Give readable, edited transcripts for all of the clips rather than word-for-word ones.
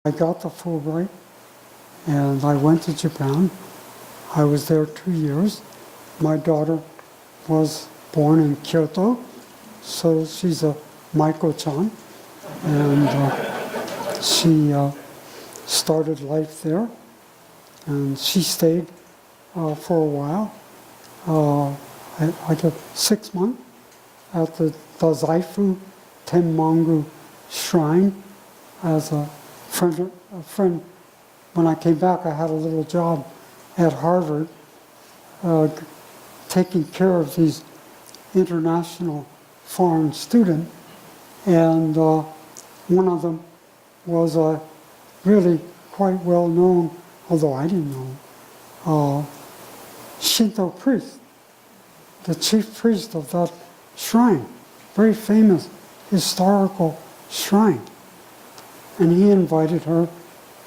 I got the Fulbright and I went to Japan. I was there 2 years. My daughter was born in Kyoto, so she's a Maiko-chan, and she started life there, and she stayed for a while. I did 6 months at the Dazaifu Tenmangu Shrine as a friend. When I came back, I had a little job at Harvard taking care of these international foreign students, and one of them was a really quite well known, although I didn't know, Shinto priest, the chief priest of that shrine, very famous historical shrine. And he invited her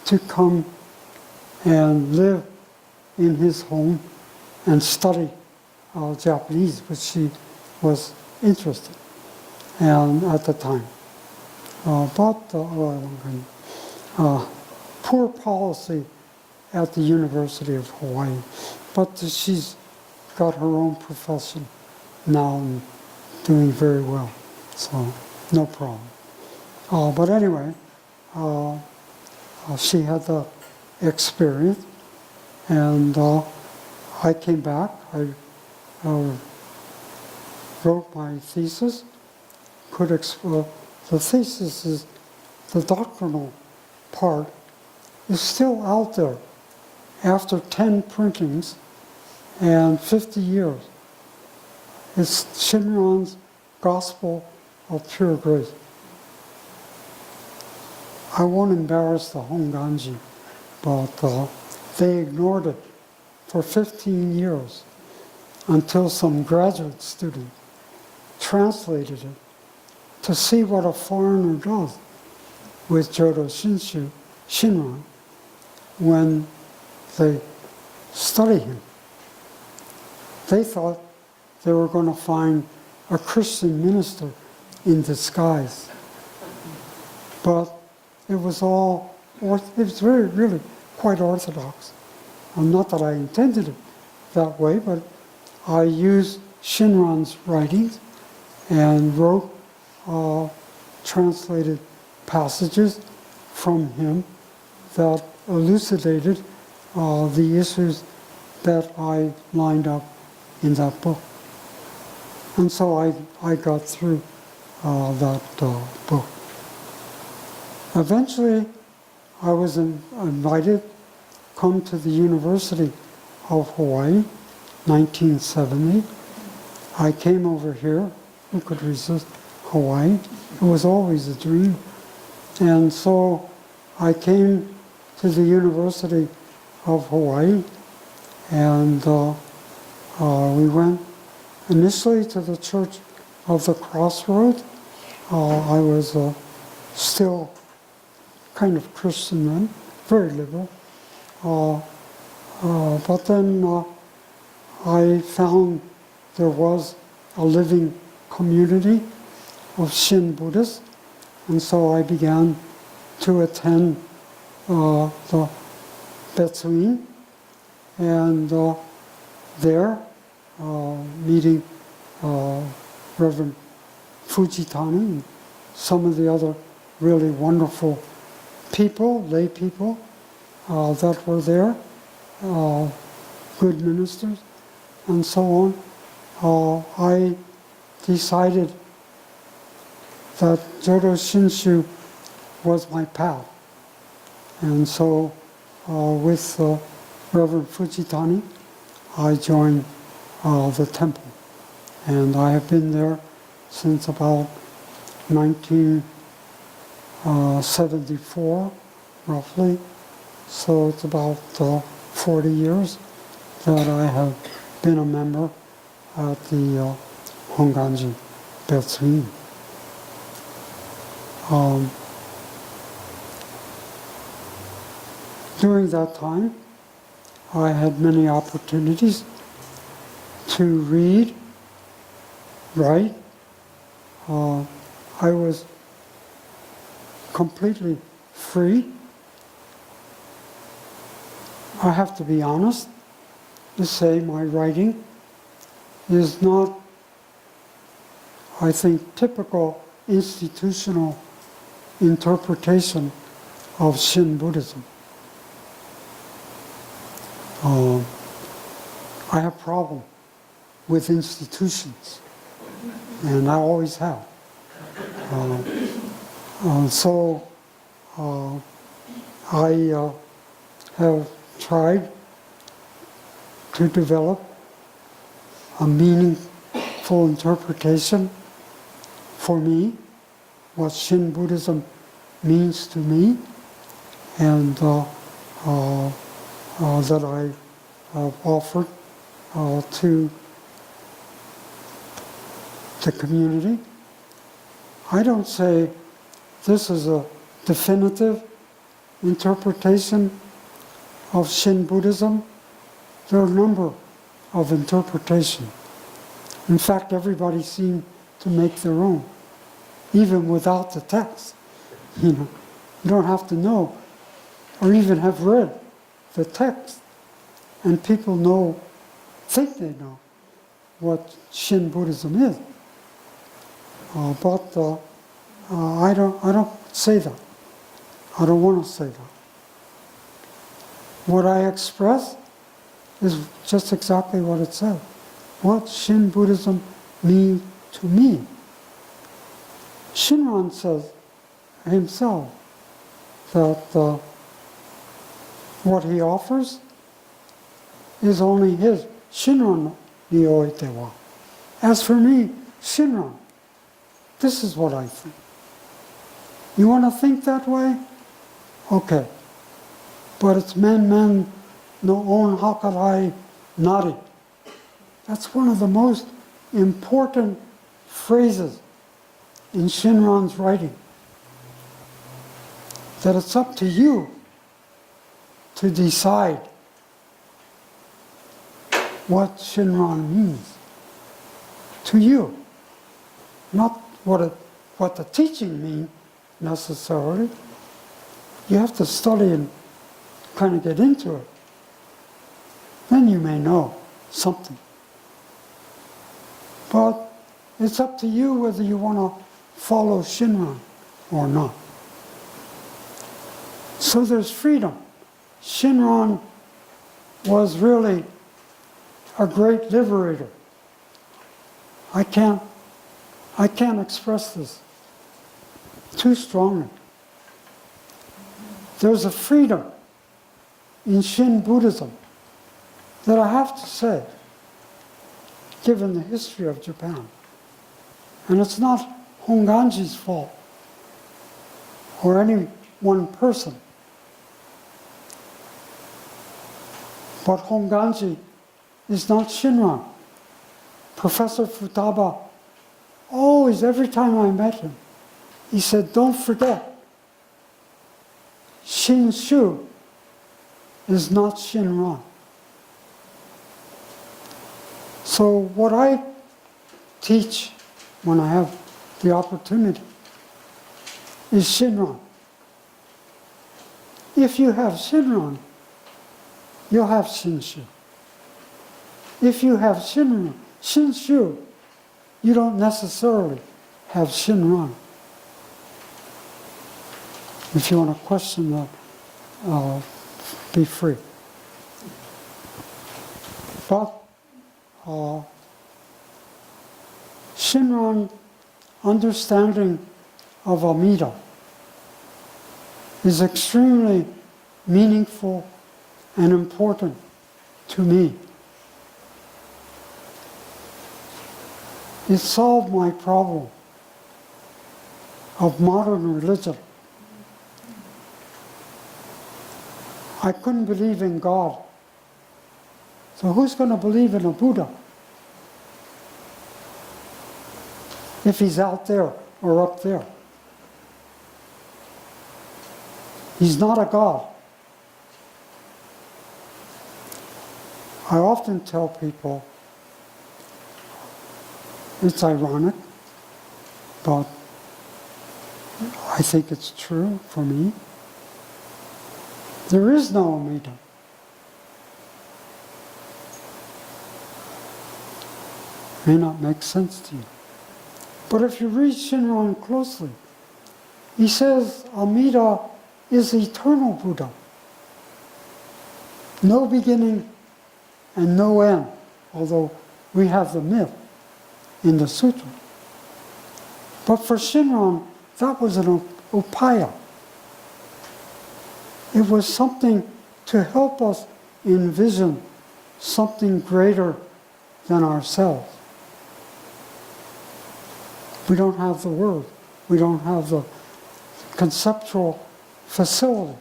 to come and live in his home and study Japanese, which she was interested in at the time. Poor policy at the University of Hawaii, but she's got her own profession now and doing very well, so no problem. But anyway, she had the experience, and I came back. I wrote my thesis. The thesis is the doctrinal part is still out there after 10 printings and 50 years. It's Shinran's Gospel of Pure Grace. I won't embarrass the Honganji, but they ignored it for 15 years until some graduate student translated it to see what a foreigner does with Jodo Shinran when they study him. They thought they were going to find a Christian minister in disguise. But it was really quite orthodox. Not that I intended it that way, but I used Shinran's writings and wrote translated passages from him that elucidated the issues that I lined up in that book. And so I got through that book. Eventually, I was invited to come to the University of Hawaii, 1970. I came over here. Who could resist Hawaii? It was always a dream. And so I came to the University of Hawaii, and we went initially to the Church of the Crossroads. I was still kind of Christian then, very liberal. But then I found there was a living community of Shin Buddhists, and so I began to attend the Betsuin, and there meeting Reverend Fujitani and some of the other really wonderful people, lay people that were there, good ministers, and so on. I decided that Jodo Shinshu was my path. And so with Reverend Fujitani, I joined the temple. And I have been there since about 1974, roughly. So it's about 40 years that I have been a member at the Honganji Betsuin. During that time, I had many opportunities to read, write. I was completely free I have to be honest to say my writing is not, I think, typical institutional interpretation of Shin Buddhism. I have problem with institutions, and I always have. So I have tried to develop a meaningful interpretation for me, what Shin Buddhism means to me, and that I have offered to the community. I don't say this is a definitive interpretation of Shin Buddhism. There are a number of interpretations. In fact, everybody seemed to make their own, even without the text. You don't have to know or even have read the text, and people think they know what Shin Buddhism is. But I don't say that. I don't want to say that. What I express is just exactly what it says. What Shin Buddhism means to me. Shinran says himself that what he offers is only his. Shinran ni oite wa. As for me, Shinran, this is what I think. You want to think that way? Okay. But it's men no on hakarai nari. That's one of the most important phrases in Shinran's writing. That it's up to you to decide what Shinran means. To you. Not what the teaching means necessarily. You have to study and kind of get into it. Then you may know something. But it's up to you whether you want to follow Shinran or not. So there's freedom. Shinran was really a great liberator. I can't express this too strongly. There's a freedom in Shin Buddhism that I have to say, given the history of Japan. And it's not Honganji's fault, or any one person. But Honganji is not Shinran. Professor Futaba, always, every time I met him, he said, don't forget, Shinshu is not Shinran. So what I teach when I have the opportunity is Shinran. If you have Shinran, you'll have Shinshu. If you have Shinshu, you don't necessarily have Shinran. If you want to question that, be free. But Shinran understanding of Amida is extremely meaningful and important to me. It solved my problem of modern religion. I couldn't believe in God. So who's going to believe in a Buddha? If he's out there or up there. He's not a God. I often tell people, it's ironic, but I think it's true for me. There is no Amida. May not make sense to you. But if you read Shinran closely, he says Amida is eternal Buddha. No beginning and no end, although we have the myth in the sutra. But for Shinran, that was an upaya. It was something to help us envision something greater than ourselves. We don't have the word. We don't have the conceptual facility.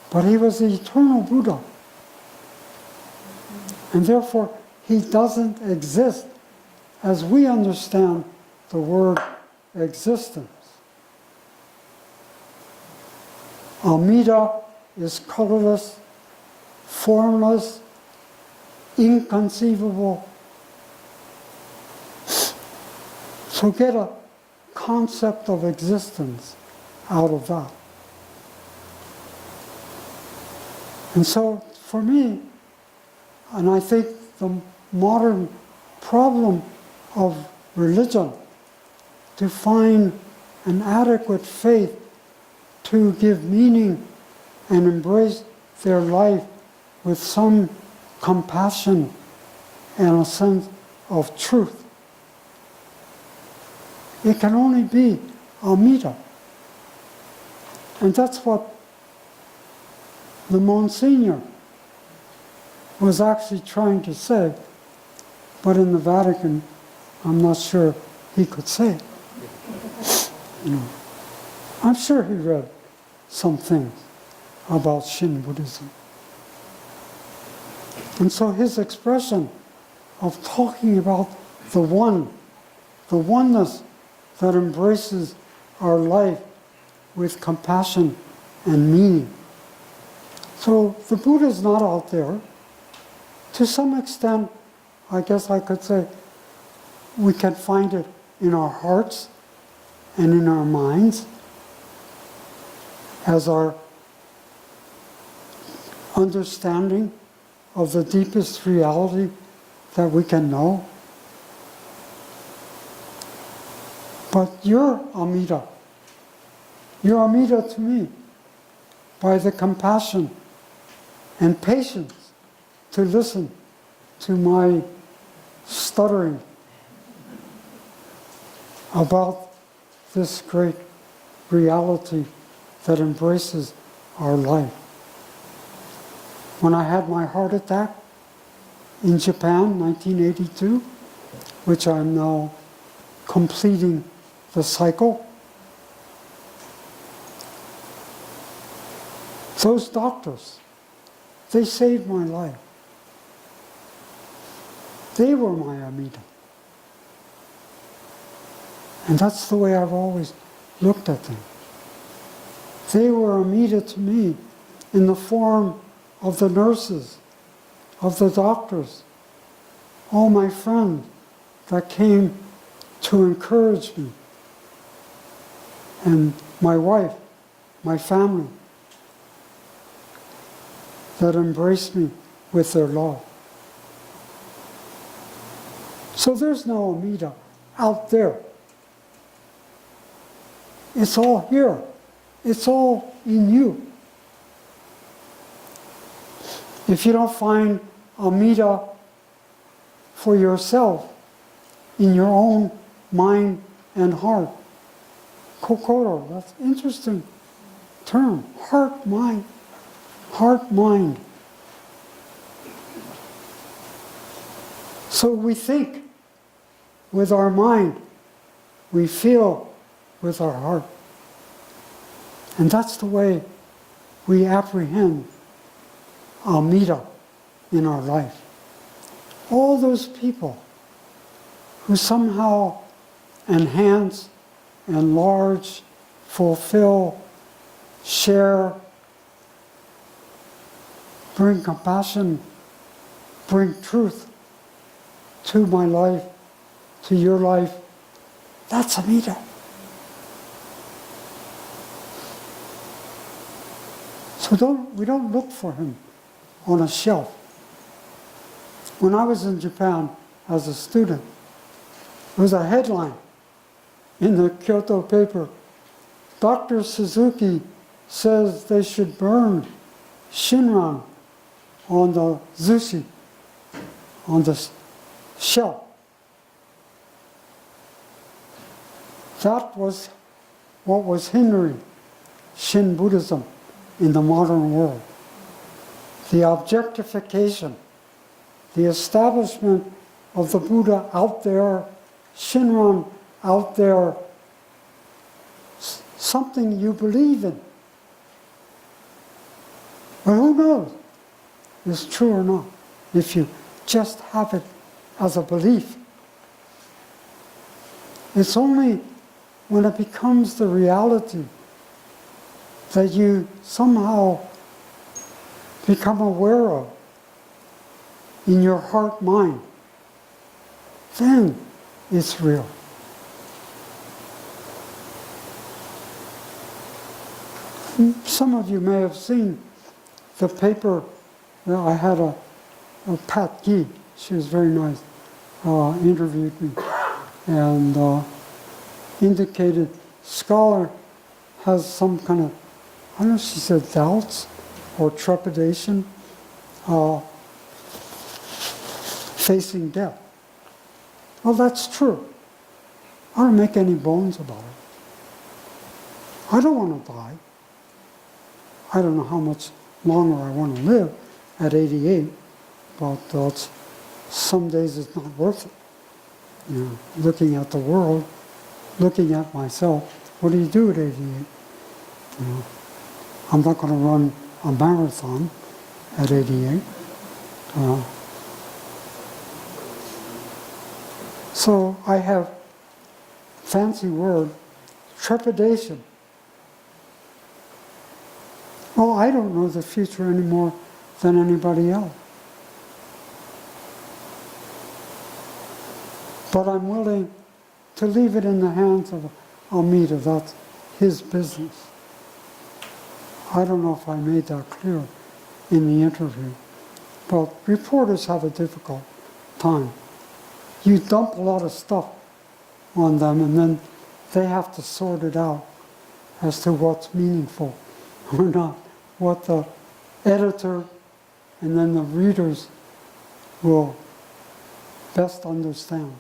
But he was the eternal Buddha. And therefore, he doesn't exist as we understand the word existence. Amida is colorless, formless, inconceivable. So get a concept of existence out of that. And so for me, and I think the modern problem of religion, to find an adequate faith to give meaning and embrace their life with some compassion and a sense of truth. It can only be Amida. And that's what the Monsignor was actually trying to say, but in the Vatican, I'm not sure he could say it. You know, I'm sure he read some things about Shin Buddhism. And so his expression of talking about the oneness that embraces our life with compassion and meaning. So the Buddha is not out there. To some extent, I guess I could say, we can find it in our hearts and in our minds as our understanding of the deepest reality that we can know. But you're Amida. You're Amida to me by the compassion and patience to listen to my stuttering about this great reality that embraces our life. When I had my heart attack in Japan, 1982, which I'm now completing the cycle, those doctors, they saved my life. They were my Amida. And that's the way I've always looked at them. They were Amida to me in the form of the nurses, of the doctors, all my friends that came to encourage me, and my wife, my family, that embraced me with their love. So there's no Amida out there. It's all here. It's all in you. If you don't find Amida for yourself in your own mind and heart, Kokoro, that's an interesting term. Heart, mind. Heart, mind. So we think with our mind, we feel with our heart. And that's the way we apprehend Amida in our life. All those people who somehow enhance, enlarge, fulfill, share, bring compassion, bring truth to my life, to your life, that's Amida. So we don't look for him on a shelf. When I was in Japan as a student. It was a headline in the Kyoto paper. Dr. Suzuki says they should burn Shinran on the sushi, on the shell. That was what was hindering Shin Buddhism in the modern world. The objectification, the establishment of the Buddha out there, Shinran out there, something you believe in. But who knows if it's true or not, if you just have it as a belief. It's only when it becomes the reality that you somehow become aware of in your heart mind, then it's real. Some of you may have seen the paper. I had a Pat Gee, she was very nice, interviewed me and indicated scholar has some kind of, I don't know if she said doubts or trepidation facing death. Well, that's true. I don't make any bones about it. I don't want to die. I don't know how much longer I want to live at 88, but some days it's not worth it. You know, looking at the world, looking at myself, what do you do at 88? You know, I'm not going to run a marathon at 88. So I have, fancy word, trepidation. Well, I don't know the future any more than anybody else. But I'm willing to leave it in the hands of Amida. That's his business. I don't know if I made that clear in the interview. But reporters have a difficult time. You dump a lot of stuff on them and then they have to sort it out as to what's meaningful or not. What the editor and then the readers will best understand.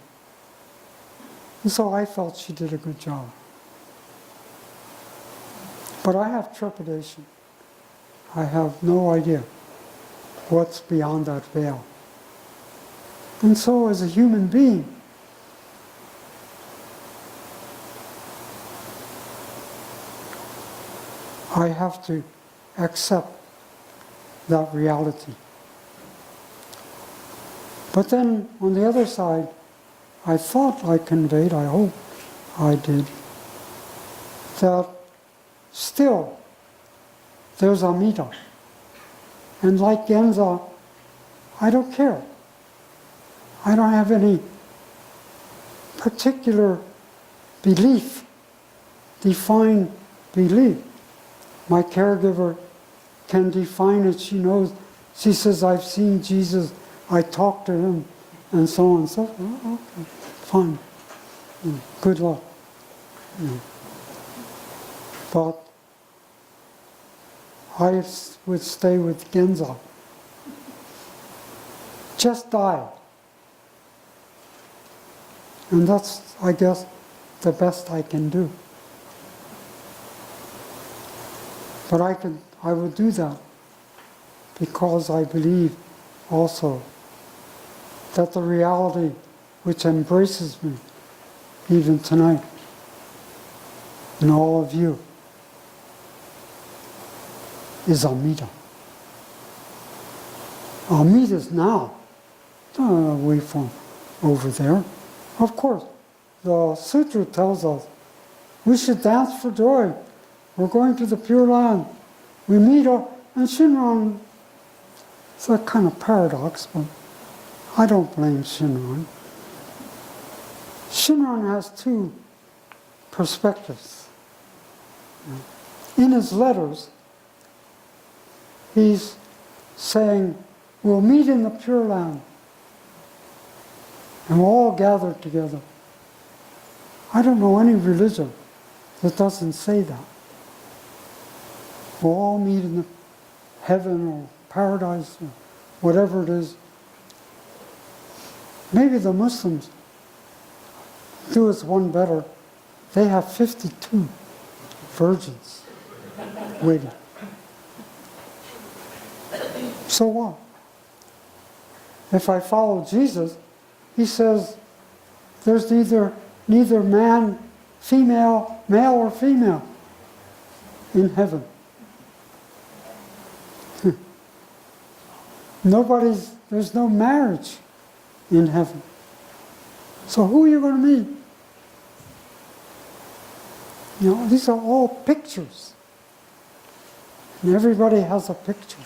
And so I felt she did a good job. But I have trepidation. I have no idea what's beyond that veil. And so as a human being, I have to accept that reality. But then on the other side, I thought I conveyed, I hope I did, that still there's Amida. And like Genza, I don't care. I don't have any particular belief, defined belief. My caregiver can define it. She knows. She says, I've seen Jesus. I talked to him, and so on and so forth. Oh, okay, fine. Good luck. But I would stay with Genza. Just die. And that's, I guess, the best I can do. But I would do that because I believe also that the reality which embraces me, even tonight, in all of you, is Amida. Amida's now, away from over there. Of course, the sutra tells us we should dance for joy. We're going to the Pure Land. We meet and Shinran, it's a kind of paradox, but I don't blame Shinran. Shinran has two perspectives. In his letters, he's saying, we'll meet in the Pure Land. and we're all gathered together. I don't know any religion that doesn't say that. We'll all meet in the heaven or paradise or whatever it is. Maybe the Muslims do us one better. They have 52 virgins waiting. So what? If I follow Jesus, he says there's neither man, female, male or female in heaven. There's no marriage in heaven. So who are you going to meet? You know, these are all pictures. And everybody has a picture.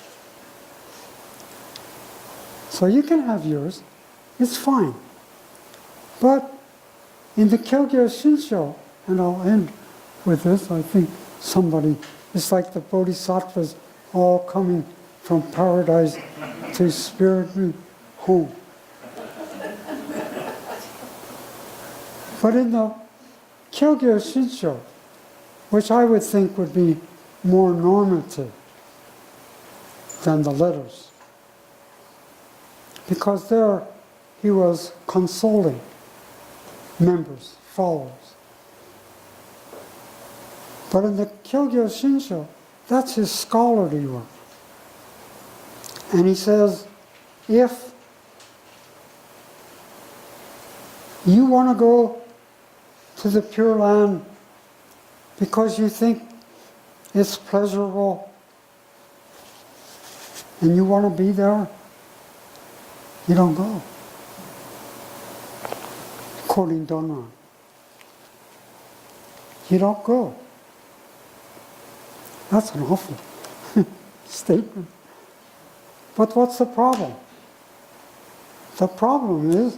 So you can have yours. It's fine. But in the Kyogyo Shinsho, and I'll end with this, I think it's like the bodhisattvas all coming from paradise to spiritual home. But in the Kyogyo Shinsho, which I would think would be more normative than the letters, because there he was consoling members, followers. But in the Kyogyo Shinsho, that's his scholarly work. And he says, if you want to go to the Pure Land because you think it's pleasurable and you want to be there, you don't go. Quoting Donran. You don't go. That's an awful statement. But what's the problem? The problem is,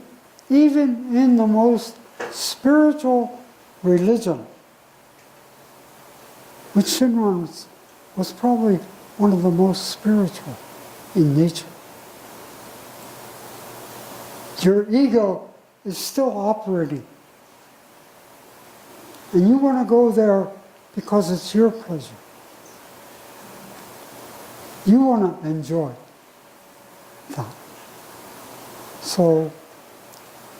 even in the most spiritual religion, which Shinran was probably one of the most spiritual in nature, your ego is still operating. And you want to go there because it's your pleasure. You want to enjoy that. So,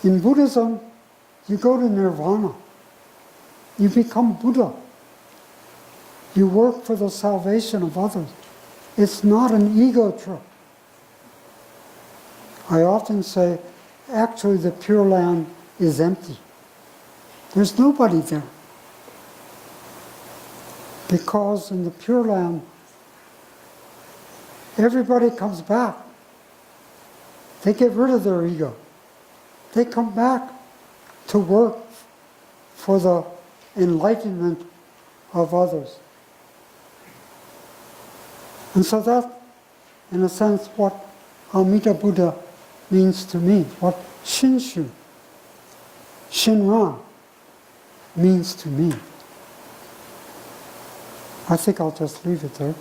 in Buddhism, you go to nirvana. You become Buddha. You work for the salvation of others. It's not an ego trip. I often say, actually the Pure Land is empty. There's nobody there. Because in the Pure Land, everybody comes back. They get rid of their ego. They come back to work for the enlightenment of others. And so that, in a sense, what Amida Buddha means to me, what Shinshu, Shinran, means to me. I think I'll just leave it there.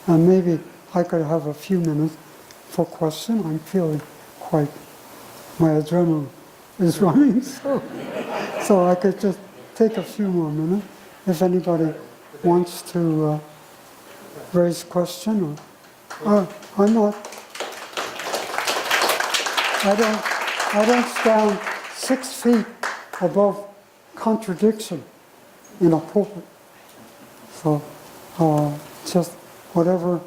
And maybe I could have a few minutes for question. I'm feeling quite, my adrenaline is running, so I could just take a few more minutes if anybody wants to raise question. I'm not, I don't stand 6 feet above contradiction in a pulpit. So just whatever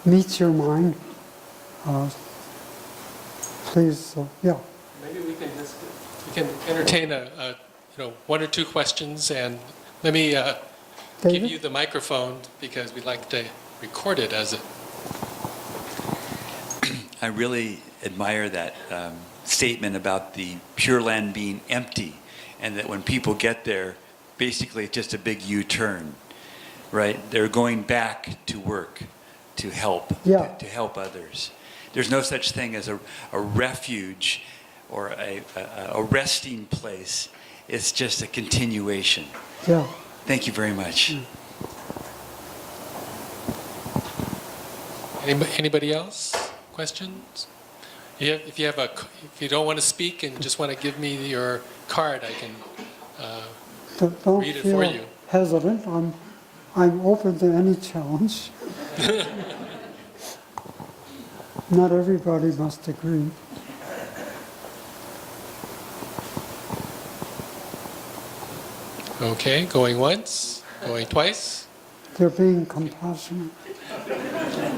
meets your mind, please, yeah. Maybe we can entertain one or two questions, and let me give you the microphone because we'd like to record it as a. I really admire that statement about the Pure Land being empty, and that when people get there, basically it's just a big U-turn, right? They're going back to work, to help, to help others. There's no such thing as a refuge or a resting place. It's just a continuation. Yeah. Thank you very much. Anybody else? Questions? If you don't want to speak and just want to give me your card, I can Don't read it for feel you. hesitant. I'm open to any challenge. Not everybody must agree. Okay, going once, going twice. They're being compassionate.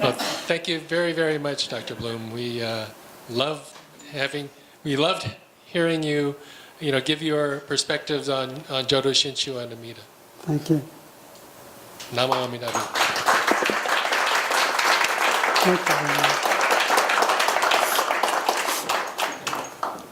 Well, thank you very, very much, Dr. Bloom. We loved hearing you, give your perspectives on Jodo Shinshu and Amida. Thank you. Namo Amida. Thank you very much.